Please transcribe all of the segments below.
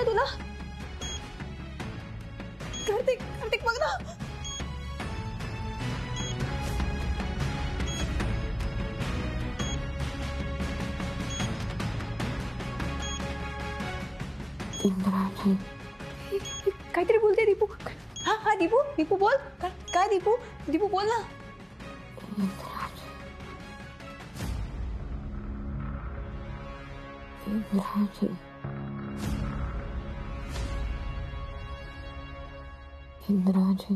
का तुला? कार्तिक, कार्तिक बघ ना. इंद्राजी काहीतरी बोलते दीपू. हा हा दीपू, दीपू बोल. काय दीपू? दीपू बोल ना. इंद्राजी इंद्राजी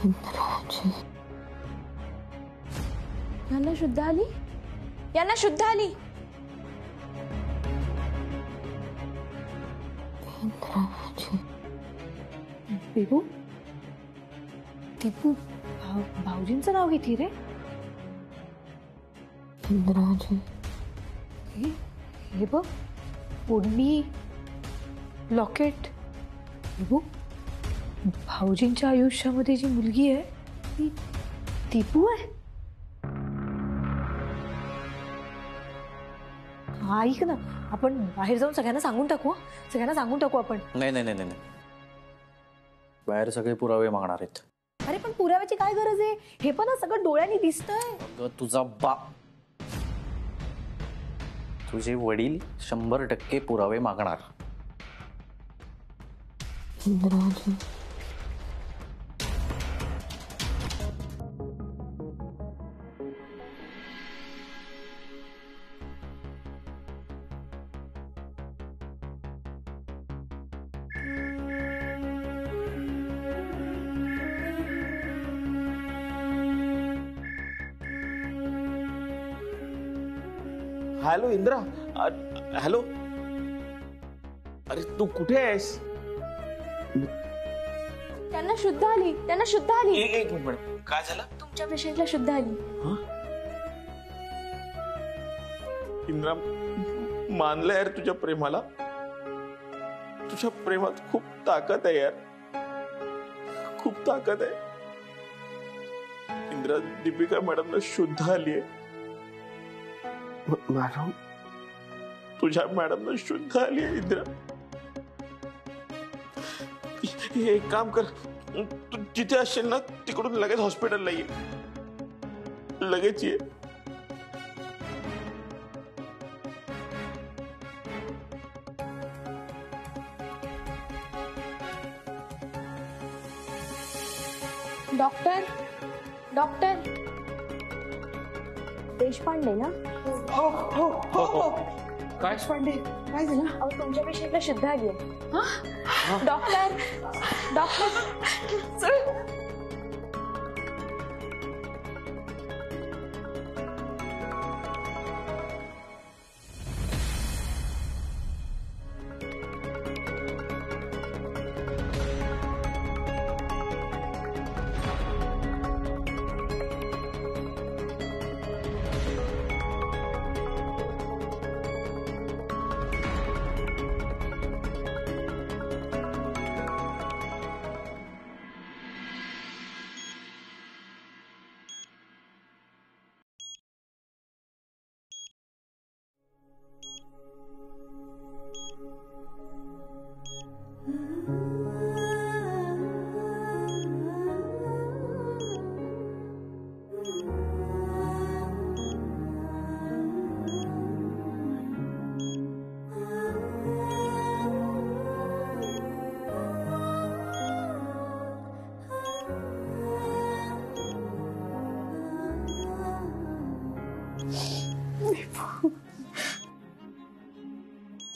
इंद्राजी यांना शुद्ध आली, यांना शुद्ध आली. इंद्राजी दीपू, दीपू भाऊजींचं नाव घेते रे. इंद्राजी हे बघ, ओढणी, लॉकेट. दीपू, भाऊजींच्या आयुष्यामध्ये जी मुलगी आहे ती दीपू आहे. हा ऐक ना, आपण बाहेर जाऊन सगळ्यांना सांगून टाकू. सगळ्यांना सांगून टाकू आपण. नाही नाही नाही नाही, बाहेर सगळे पुरावे मागणार आहेत. अरे पण पुराव्याची काय गरज आहे? हे पण सगळं डोळ्यांनी दिसतंय. अगं तुझा तुझे वडील 100% पुरावे मागणार. इंद्राजी हॅलो इंद्रा. हॅलो. अरे तू कुठे आहेस? त्यांना शुद्ध आली, त्यांना शुद्ध आली. एक मिनिट, काय झालं? तुमच्या पेशंटला शुद्ध आली. इंद्रा, मानलं यार तुझ्या प्रेमाला. तुझ्या प्रेमात खूप ताकद आहे यार, खूप ताकद आहे. इंद्रा, दीपिका मॅडमला शुद्ध आली आहे. मॅडम, तुझ्या मॅडमला शुद्ध आली आहे इंद्रा. एक काम कर, तू जिथे असशील ना तिकडून लगेच हॉस्पिटलला ये. लगेच ये. डॉक्टर, डॉक्टर देशपांडे ना? हो हो हो हो. काय देशपांडे, काय झालं? अहो तुमच्या पेशंटला शुद्ध आली आहे. डॉक्टर, डॉक्टर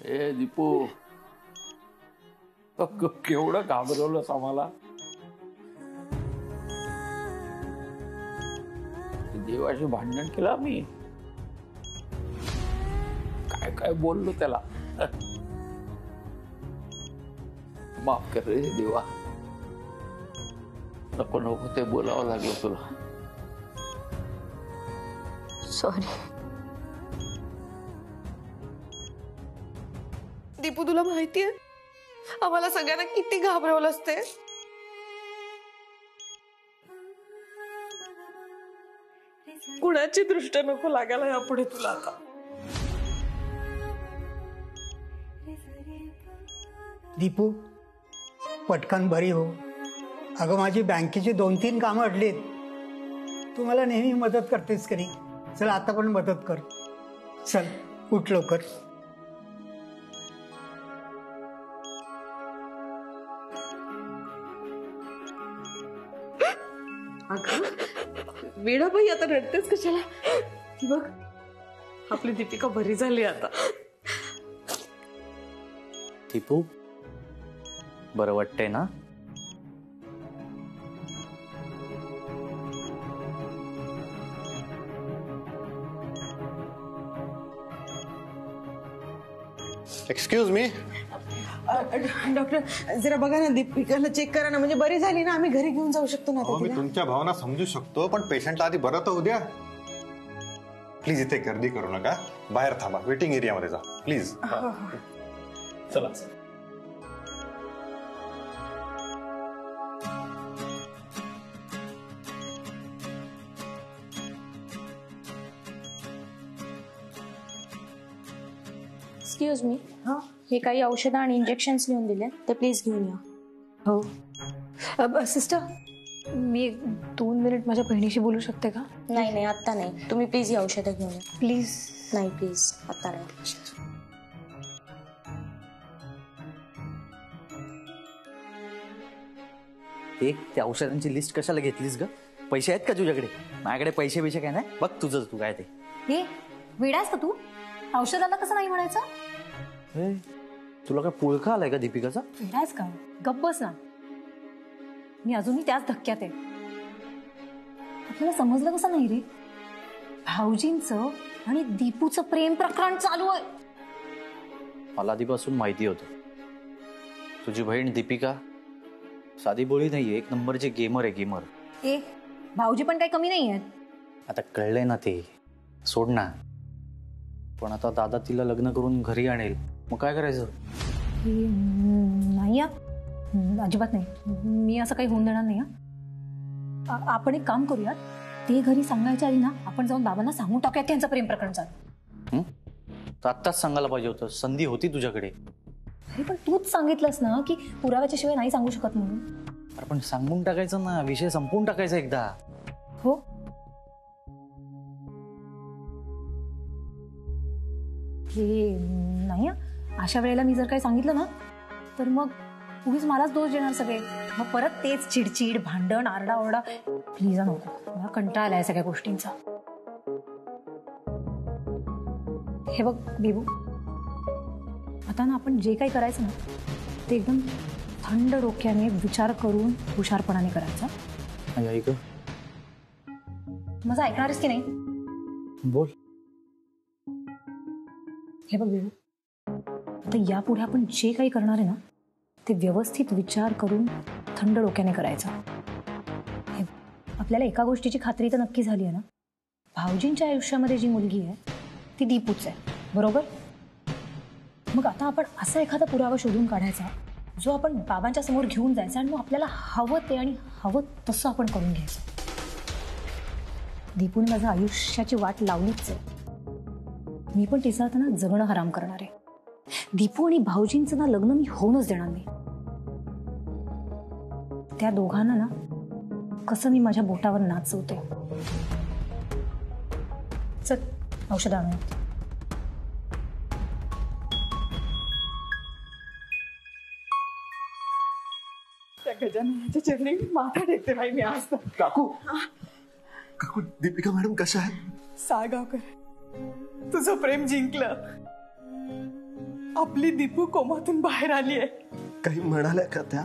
ए दीपू, केवढं घाबरवलंस आम्हाला. देवाशी भांडण केलं आम्ही. काय काय बोललो त्याला. माफ कर रे देवा. नको नको ते बोलावं लागलं तुला. सॉरी. दीपू, तुला माहितीये आम्हाला सगळ्यांना किती घाबरवलंस ते. कुणाची दृष्ट नको लागायला यापुढे तुला आता. दीपू पटकन बरी हो. अगं माझी बँकेची 2-3 कामं अडलीत. तू मला नेहमी मदत करतेस कधी. चल आता पण मदत कर. चल उठ लवकर. वीणाबाई आता रडतेस कशाला. ती बघ आपली दीपिका बरी झाली आता. दीपू बरं वाटतंय ना? Excuse me. डॉक्टर जरा बघा ना दीपिकाला चेक करा ना. म्हणजे बरी झाली ना आम्ही घरी घेऊन जाऊ शकतो ना. मी तुमच्या भावना समजू शकतो पण पेशंटला आधी बरं तर होऊ द्या. प्लीज इथे गर्दी करू नका. बाहेर थांबा. वेटिंग एरियामध्ये जा प्लीज. चला. Excuse me. हे काही औषधं आणि इंजेक्शन्स लिहून दिले ते प्लीज घेऊन या. हो सिस्टर मी 2 मिनिट माझ्या बहिणीशी बोलू शकते का? नाही नाही आत्ता नाही. तुम्ही प्लीज ही औषधं घेऊन या. प्लीज. नाही प्लीज आत्ता नाही. त्या औषधांची लिस्ट कशाला घेतलीस ग? पैसे आहेत का तुझ्याकडे? माझ्याकडे पैसे बिशे काय नाही. बघ तुझं तू काय ते. हे वेडास का तू? औषधाला कसं नाही म्हणायचं? तुला काय पुळका आलाय का दीपिकाचा? वेडास का? गप्प बस ना. मी अजूनही त्याच धक्क्यात आहे. आपल्याला समजलं कसं नाही रे? भाऊजींचं आणि दीपूचं प्रेम प्रकरण चालू आहे. मला आधीपासून माहिती होतं. तुझी बहीण दीपिका साधी बोळी नाहीये. एक नंबरची गेमर आहे. गेमर. भाऊजी पण काही कमी नाही आहेत. आता कळलंय ना ते. सोड ना. पण आता दादा तिला लग्न करून घरी आणेल मग काय करायचं? नाही अजिबात नाही. मी असं काही होऊन देणार नाही. आपण एक काम करूयात. ते घरी सांगायच्या आधी ना आपण जाऊन बाबांना सांगून टाकूयात त्यांचं प्रेम प्रकरण चालू. तर आत्ताच सांगायला पाहिजे होतं. संधी होती तुझ्याकडे. अरे पण तूच सांगितलंस ना की पुराव्याच्या शिवाय नाही सांगू शकत म्हणून. अरे पण सांगून टाकायचं ना. विषय संपवून टाकायचा एकदा. हो नाही. अशा वेळेला मी जर काही सांगितलं ना तर मग उगीच मलाच दोष देणार सगळे. मग परत तेच चिडचिड भांडण आरडाओरडा. प्लीज नको. मला कंटाळा आलाय सगळ्या गोष्टींचा. हे बघ बेबू आता ना आपण जे काही करायचं ना ते एकदम थंड डोक्याने विचार करून हुशारपणाने करायचा. ऐक माझं ऐकणारच की नाही? बोल. हे बघ बेबू आता यापुढे आपण जे काही करणार आहे ना ते व्यवस्थित विचार करून थंड डोक्याने करायचं. आपल्याला एका गोष्टीची खात्री तर नक्की झाली आहे ना. भाऊजींच्या आयुष्यामध्ये जी मुलगी आहे ती दीपूच आहे. बरोबर? मग आता आपण असा एखादा पुरावा शोधून काढायचा जो आपण बाबांच्या समोर घेऊन जायचा आणि मग आपल्याला हवं ते आणि हवं तसं आपण करून घ्यायचं. दीपूने माझ्या आयुष्याची वाट लावलीच आहे. मी पण तिचं आता ना जगणं हराम करणार आहे. दीपू आणि भाऊजींचं ना लग्न मी होऊनच देणार नाही. त्या दोघांना ना कसं मी माझ्या बोटावर नाचवते. चल औषध आणूया. त्या गजाननाच्या चरणी माथा टेकते भाई मी आज. काकू काकू दीपिका मॅडम कशा आहेत? साळगावकर तुझं प्रेम जिंकलं. आपली दीपू कोमातून बाहेर आली आहे. काही म्हणाल्या का त्या?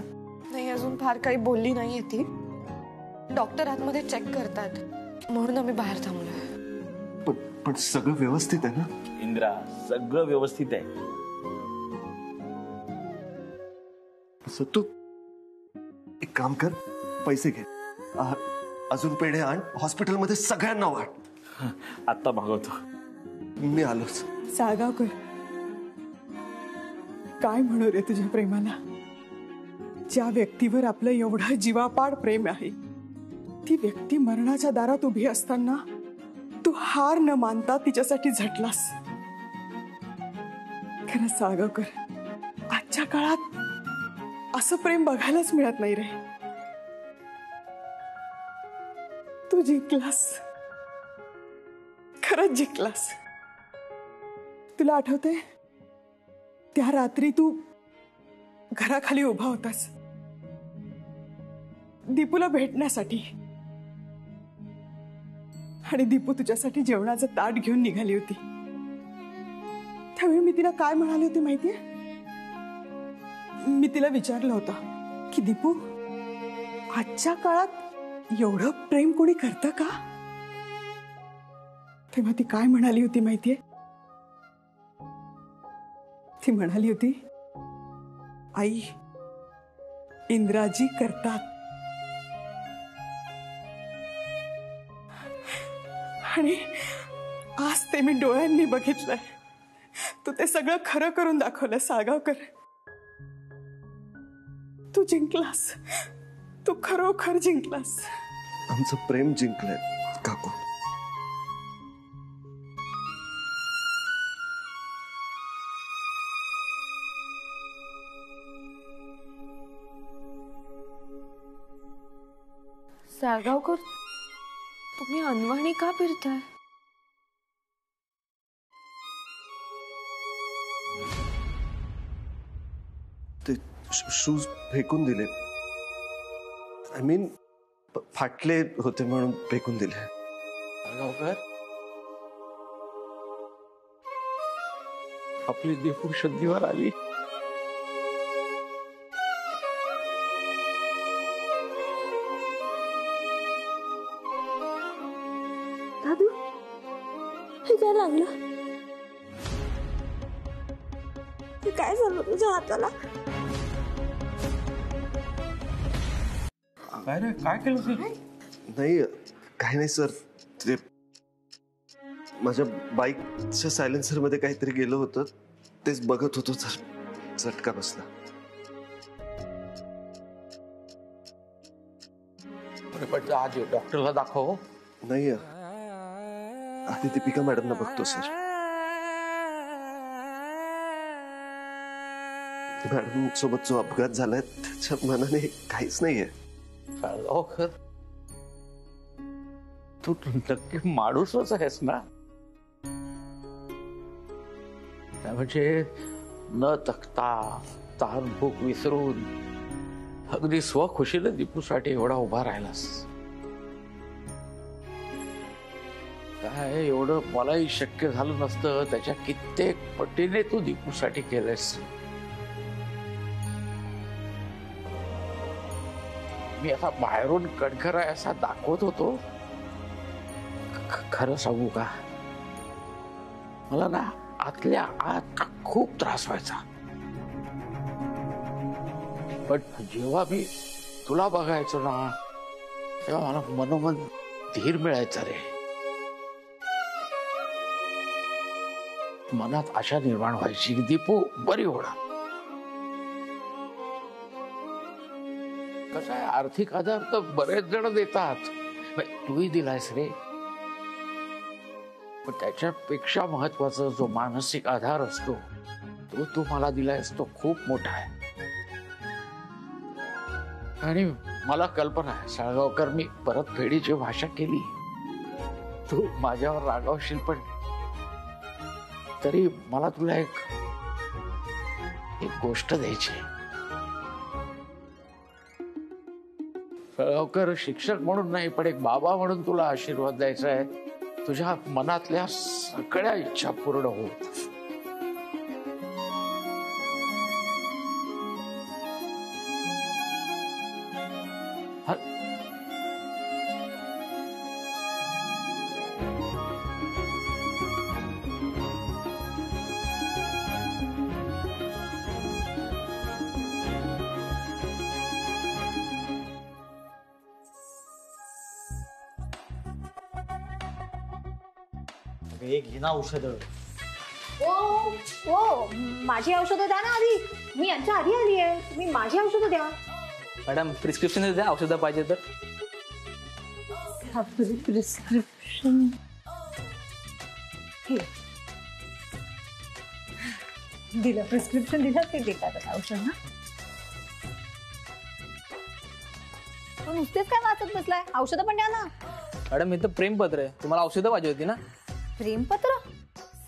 नाही अजून फार काही बोलली नाहीये ती. डॉक्टर आतमध्ये चेक करतात म्हणून आम्ही बाहेर थांबलोय. पण सगळं व्यवस्थित आहे ना? इंद्रा सगळं व्यवस्थित आहे. असं तू एक काम कर. पैसे घे. अजून पेढे आण. हॉस्पिटलमध्ये सगळ्यांना वाट. आत्ता मागवतो. मी आलोच. साळगावकर काय म्हणू रे तुझ्या प्रेमाला. ज्या व्यक्तीवर आपलं एवढं जीवापाड प्रेम आहे ती व्यक्ती मरणाच्या दारात उभी असताना तू हार न मानता तिच्यासाठी झटलास. खरं साळगावकर, आजच्या काळात असं प्रेम बघायलाच मिळत नाही रे. तू जिंकलास, खरंच जिंकलास. तुला आठवतंय त्या रात्री तू घराखाली उभा होतास दीपूला भेटण्यासाठी, आणि दीपू तुझ्यासाठी जेवणाचं ताट घेऊन निघाली होती. त्यावेळी मी तिला काय म्हणाले होते माहितीये? मी तिला विचारलं होतं की दीपू, आजच्या काळात एवढं प्रेम कोणी करतं का? तेव्हा ती काय म्हणाली होती माहितीये? ती म्हणाली होती, आई, इंद्राजी करतात. आणि आज ते मी डोळ्यांनी बघितलंय. तू ते सगळं खरं करून दाखवलं साळगावकर. तू जिंकलास, तू खरोखर जिंकलास. आमचं प्रेम जिंकलंय काकू. साळगावकर, तुम्ही अनवाणी का फिरताय? ते शूज फेकून दिले. आय मीन फाटले होते म्हणून फेकून दिले. साळगावकर, आपली दीपू शुद्धीवर आली. दादू, हे काय लागलं? हे काय झालं तुझ्या हाताला? काय रे, काय केलं तू? नाही, काही नाही सर. ते माझ्या बाईकच्या सायलेन्सर मध्ये काहीतरी गेलं होतं, तेच बघत होतो सर. झटका बसला. पण आज डॉक्टरला दाखव. नाही, आधी दीपिका मॅडमना बघतो सर. मॅडम सोबत जो अपघात झालाय त्याच्या मनाने काहीच नाहीये. साळगावकर, तू नक्की माणूसच आहेस ना? म्हणजे न तकता ताण भूक विसरून अगदी स्वखुशीने दीपूसाठी एवढा उभा राहिलास. काय एवढं मलाही शक्य झालं नसतं त्याच्या कित्येक पटीने तू दीपूसाठी केलंस. मी असा बाहेरून कडखरा असा दाखवत होतो. खरं सांगू का, मला ना आतल्या आत खूप त्रास व्हायचा. पण जेव्हा मी तुला बघायचो ना तेव्हा मला मनोमन धीर मिळायचा रे. मनात आशा निर्माण व्हायची की दीपू बरी होणार. कसं आहे, आर्थिक आधार तर बरेच जण देतात, तूही दिलायस रे. पण त्याच्यापेक्षा महत्वाचा जो मानसिक आधार असतो तो तू मला दिलायस, तो खूप मोठा आहे. आणि मला कल्पना आहे साळगावकर, मी परत फेडीची भाषा केली, तू माझ्यावर रागावशील, पण तरी मला तुला एक गोष्ट द्यायची. साळगावकर, शिक्षक म्हणून नाही पण एक बाबा म्हणून तुला आशीर्वाद द्यायचा आहे. तुझ्या मनातल्या सगळ्या इच्छा पूर्ण होत. घे ना औषध. ओ माझी औषधं द्या ना आधी. मी यांच्या आधी आली आहे, तुम्ही माझी औषधं द्या. मॅडम प्रिस्क्रिप्शन द्या, औषधं पाहिजे तर. प्रिस्क्रिप्शन दिलं, प्रिस्क्रिप्शन दिलं ते देतात औषध. ना पण नुसतेच काय वाचत बसलाय, औषधं पण द्या ना. मॅडम इथं प्रेमपत्र आहे, तुम्हाला औषधं पाहिजे होती ना. प्रेमपत्र?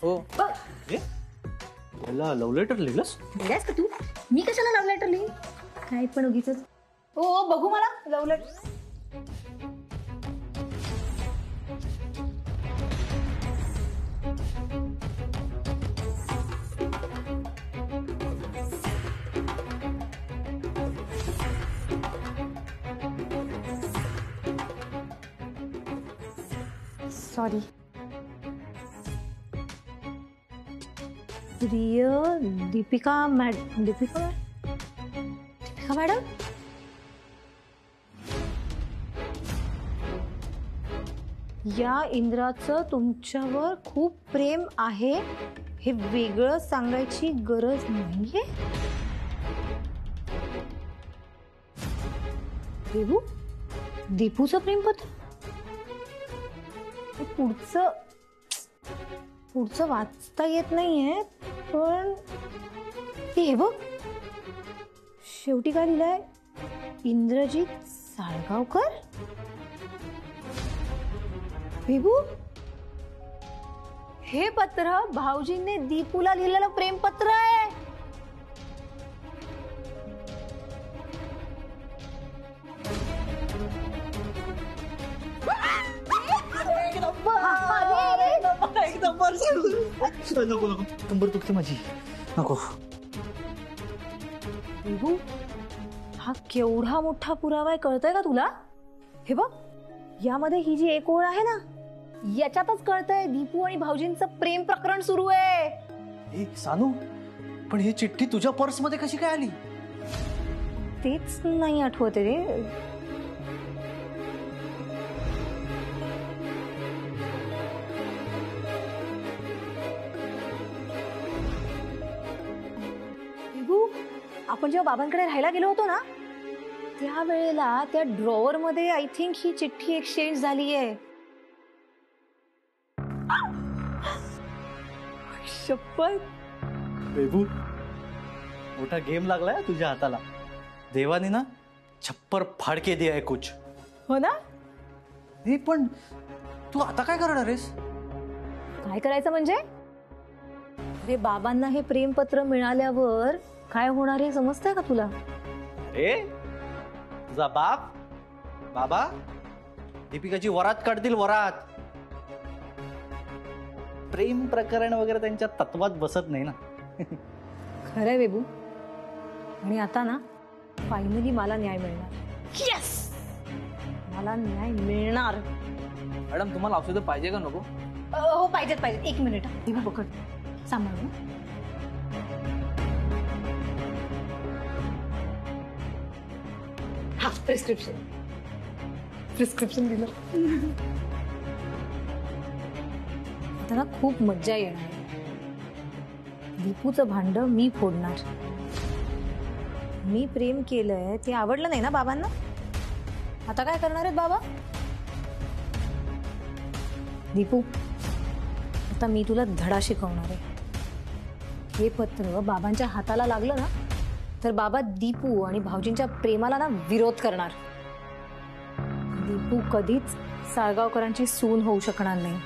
हो. Love letter लिहिलंस? लिहिलंस का तू? मी कशाला लव्ह लेटर लिही, काय पण उगीच. हो बघू मला लव्ह लेटर. सॉरी. प्रिय दीपिका मॅडम. दीपिका मॅडम, या इंद्राचं तुमच्यावर खूप प्रेम आहे हे वेगळं सांगायची गरज नाहीये. देवू, दीपूचं प्रेमपत्र. पुढचं वाचता येत नाहीये, पण हे बघ शेवटी काय लिहिलंय, इंद्रजीत साळगावकर. विभू, हे पत्र भाऊजींनी दीपूला लिहिलेलं प्रेमपत्र आहे. नको नको, कंबर दुखते माझी, नको. विभू, हा केवढा मोठा पुरावा आहे कळतंय का तुला? हे बघ, यामध्ये ही जी एक ओळ आहे ना, याच्यातच कळतंय दीपू आणि भाऊजींचं प्रेम प्रकरण सुरू आहे. सानू, पण ही चिठ्ठी तुझ्या पर्स मध्ये कशी काय आली? तेच नाही आठवत रे. आपण जेव्हा बाबांकडे राहायला गेलो होतो ना, त्यावेळेला त्या ड्रॉवर मध्ये आय थिंक ही चिठ्ठी एक्सचेंज झाली आहे. शपथ बेबू, मोठा गेम लागलाय तुझ्या हाताला. देवाने ना छप्पर फाडके दिया है कुछ. हो ना. हे पण तू आता काय करणार आहेस? काय करायचं म्हणजे? अरे बाबांना हे प्रेमपत्र मिळाल्यावर काय होणार आहे समजतंय का तुला? अरे तुझा बाबा दीपिकाची वरात काढतील, वरात. प्रेम प्रकरण वगैरे त्यांच्या तत्वात बसत नाही ना. खरंय बेबू. आणि आता ना फायनली मला न्याय मिळणार. यस, मला न्याय मिळणार. मॅडम तुम्हाला औषधं पाहिजे का नको? हो पाहिजेत. एक मिनिट दीपू, पकड, सांभाळ. हा प्रिस्क्रिप्शन दिलं. आता खूप मज्जा येणार. दीपूचं भांड मी फोडणार. मी प्रेम केलंय ते आवडलं नाही ना बाबांना. आता काय करणार आहेत बाबा? दीपू, आता मी तुला धडा शिकवणार आहे. हे पत्र बाबांच्या हाताला लागलं ना, तर बाबा दीपू आणि भाऊजींच्या प्रेमाला ना विरोध करणार. दीपू कधीच साळगावकरांची सून होऊ शकणार नाही.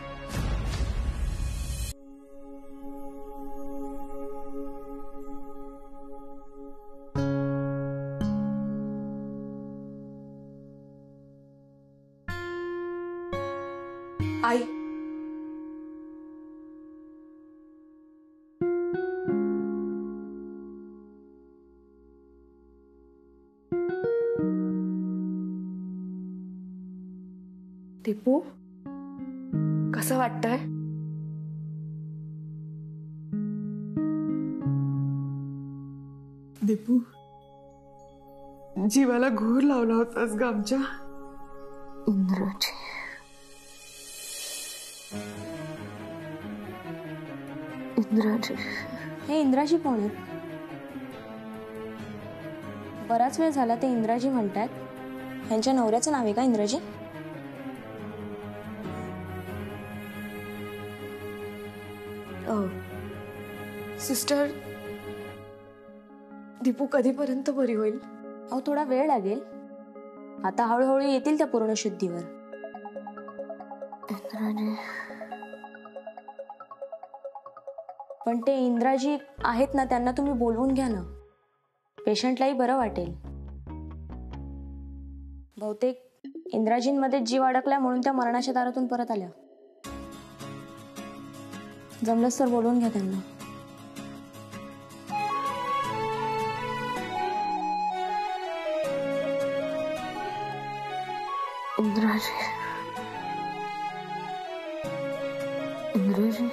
आई, दीपू, कसं वाटतंय? दीपू, जीवाला घोर लावला होतास ग आमच्या. इंद्राजी, हे इंद्राजी कोण आहेत? बराच वेळ झाला ते इंद्राजी म्हणतात. ह्यांच्या नवऱ्याचं नाव आहे का इंद्राजी? सिस्टर, दीपू कधीपर्यंत बरी होईल? अहो थोडा वेळ लागेल. आता हळूहळू येतील त्या पूर्ण शुद्धीवर. इंद्राजी, पण ते इंद्राजी आहेत ना, त्यांना तुम्ही बोलवून घ्या ना. पेशंटलाही बरं वाटेल. बहुतेक इंद्राजींमध्ये जीव अडकला म्हणून त्या मरणाच्या दारातून परत आल्या. जमलंच तर बोलवून घ्या त्यांना. इंद्राजी, इंद्राजी.